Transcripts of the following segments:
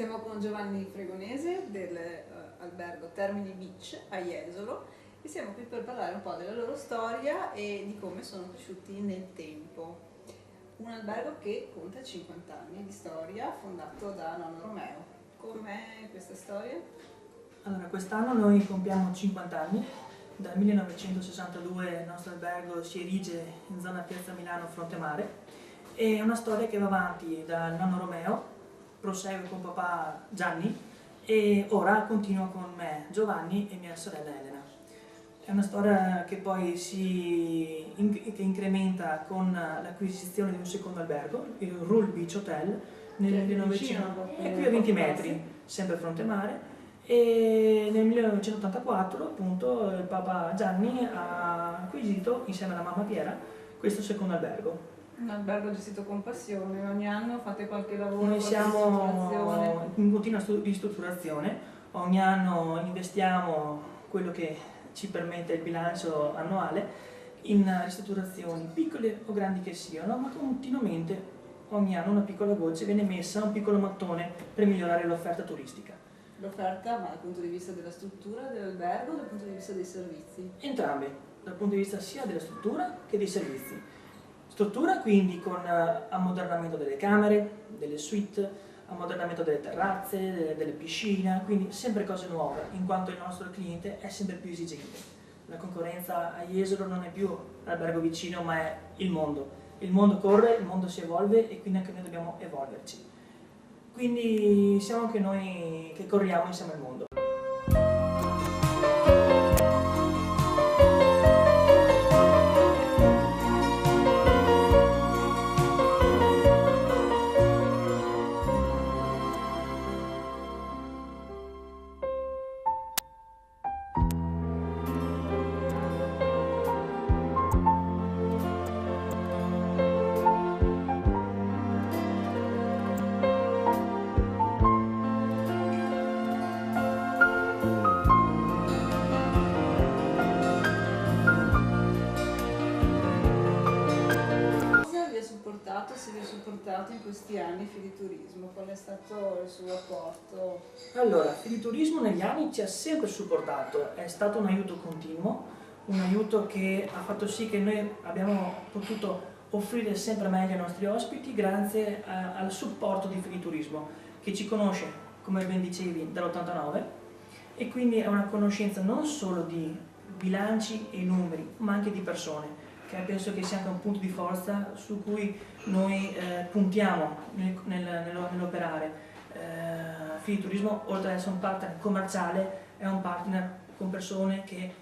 Siamo con Giovanni Fregonese dell'albergo Termini Beach a Jesolo e siamo qui per parlare un po' della loro storia e di come sono cresciuti nel tempo. Un albergo che conta 50 anni di storia, fondato da nonno Romeo. Com'è questa storia? Allora, quest'anno noi compiamo 50 anni. Dal 1962 il nostro albergo si erige in zona Piazza Milano fronte mare. È una storia che va avanti dal nonno Romeo, prosegue con papà Gianni e ora continua con me, Giovanni, e mia sorella Elena. È una storia che poi che incrementa con l'acquisizione di un secondo albergo, il Rule Beach Hotel, nel 1900, è qui a 20 metri, sempre fronte mare, e nel 1984 appunto il Papa Gianni ha acquisito insieme alla mamma Piera questo secondo albergo. Un albergo gestito con passione, ogni anno fate qualche lavoro? Noi siamo in continua ristrutturazione, ogni anno investiamo quello che ci permette il bilancio annuale in ristrutturazioni, piccole o grandi che siano, ma continuamente ogni anno una piccola voce viene messa, un piccolo mattone per migliorare l'offerta turistica. L'offerta, ma dal punto di vista della struttura dell'albergo o dal punto di vista dei servizi? Entrambe, dal punto di vista sia della struttura che dei servizi. Struttura quindi con ammodernamento delle camere, delle suite, ammodernamento delle terrazze, delle piscine, quindi sempre cose nuove, in quanto il nostro cliente è sempre più esigente. La concorrenza a Jesolo non è più l'albergo vicino, ma è il mondo. Il mondo corre, il mondo si evolve e quindi anche noi dobbiamo evolverci. Quindi siamo anche noi che corriamo insieme al mondo. Se vi ha supportato in questi anni Fiditurismo, qual è stato il suo apporto? Allora, Fiditurismo negli anni ci ha sempre supportato, è stato un aiuto continuo, un aiuto che ha fatto sì che noi abbiamo potuto offrire sempre meglio ai nostri ospiti grazie al supporto di Fiditurismo, che ci conosce, come ben dicevi, dall'89 e quindi è una conoscenza non solo di bilanci e numeri, ma anche di persone, che penso che sia anche un punto di forza su cui noi puntiamo nell'operare. Fiditurismo, oltre ad essere un partner commerciale, è un partner con persone che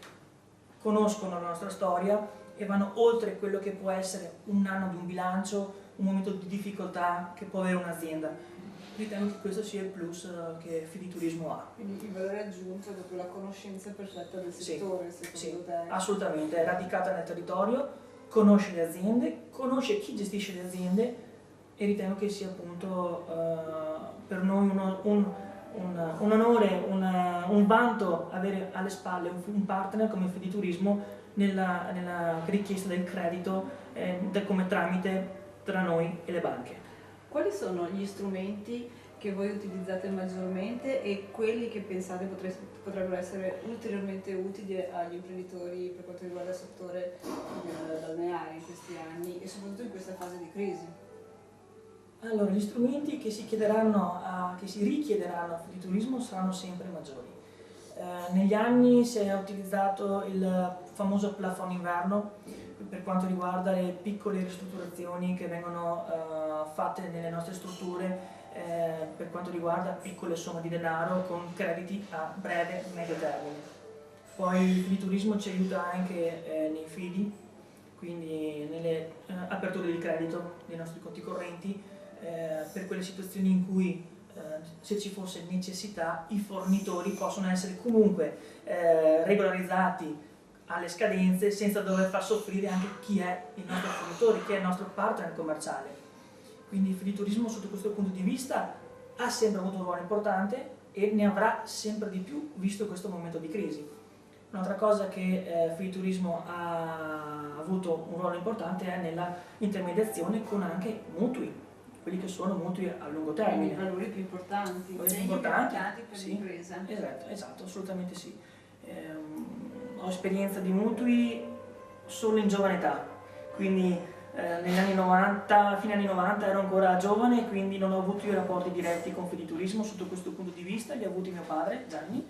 conoscono la nostra storia e vanno oltre quello che può essere un anno di un bilancio, un momento di difficoltà che può avere un'azienda. Ritengo che questo sia il plus che Fiditurismo ha. Quindi il valore aggiunto è proprio la conoscenza perfetta del settore, secondo te? Assolutamente, è radicata nel territorio, conosce le aziende, conosce chi gestisce le aziende e ritengo che sia appunto per noi un onore, un vanto avere alle spalle un partner come Fiditurismo nella richiesta del credito come tramite tra noi e le banche. Quali sono gli strumenti che voi utilizzate maggiormente e quelli che pensate potrebbero essere ulteriormente utili agli imprenditori per quanto riguarda il settore balneare in questi anni e soprattutto in questa fase di crisi? Allora, gli strumenti che si richiederanno a Fiditurismo saranno sempre maggiori. Negli anni si è utilizzato il famoso plafond inverno per quanto riguarda le piccole ristrutturazioni che vengono fatte nelle nostre strutture per quanto riguarda piccole somme di denaro con crediti a breve e medio termine. Poi il Fiditurismo ci aiuta anche nei fidi, quindi nelle aperture di credito dei nostri conti correnti per quelle situazioni in cui se ci fosse necessità i fornitori possono essere comunque regolarizzati alle scadenze senza dover far soffrire anche chi è il nostro fornitore, chi è il nostro partner commerciale. Quindi il Fiditurismo sotto questo punto di vista ha sempre avuto un ruolo importante e ne avrà sempre di più visto questo momento di crisi. Un'altra cosa che Fiditurismo ha avuto un ruolo importante è nella intermediazione con anche mutui. quelli che sono mutui a lungo Quindi termine. i valori più importanti, Quelli più importanti, per sì. l'impresa. Esatto, assolutamente sì. Ho esperienza di mutui solo in giovane età, quindi negli anni 90, fine anni 90 ero ancora giovane, quindi non ho avuto i rapporti diretti con Fediturismo sotto questo punto di vista, li ha avuti mio padre, Gianni,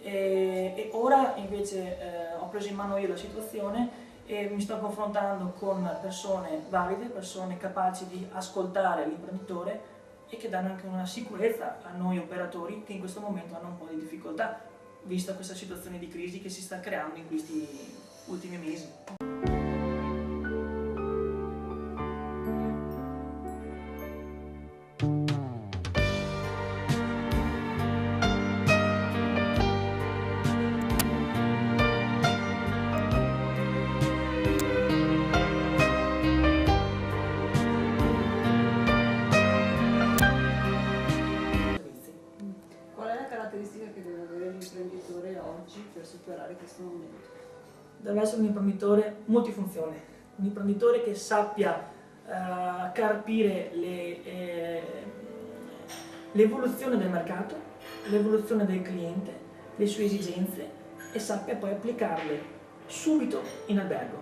e ora invece ho preso in mano io la situazione e mi sto confrontando con persone valide, persone capaci di ascoltare l'imprenditore e che danno anche una sicurezza a noi operatori che in questo momento hanno un po' di difficoltà, vista questa situazione di crisi che si sta creando in questi ultimi mesi. Qual è la caratteristica che deve avere l'imprenditore oggi per superare questo momento? Deve essere un imprenditore multifunzione, un imprenditore che sappia carpire l'evoluzione del mercato, l'evoluzione del cliente, le sue esigenze e sappia poi applicarle subito in albergo,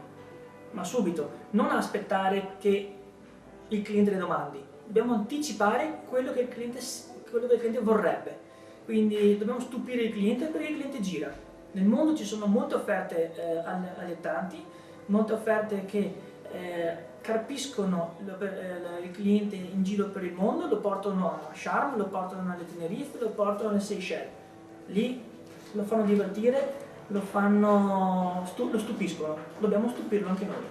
ma subito, non aspettare che il cliente le domandi, dobbiamo anticipare quello che il cliente vorrebbe, quindi dobbiamo stupire il cliente perché il cliente gira. Nel mondo ci sono molte offerte allettanti, molte offerte che carpiscono il cliente in giro per il mondo, lo portano a Sharm, lo portano alle Tenerife, lo portano alle Seychelles. Lì lo fanno divertire, lo stupiscono, dobbiamo stupirlo anche noi.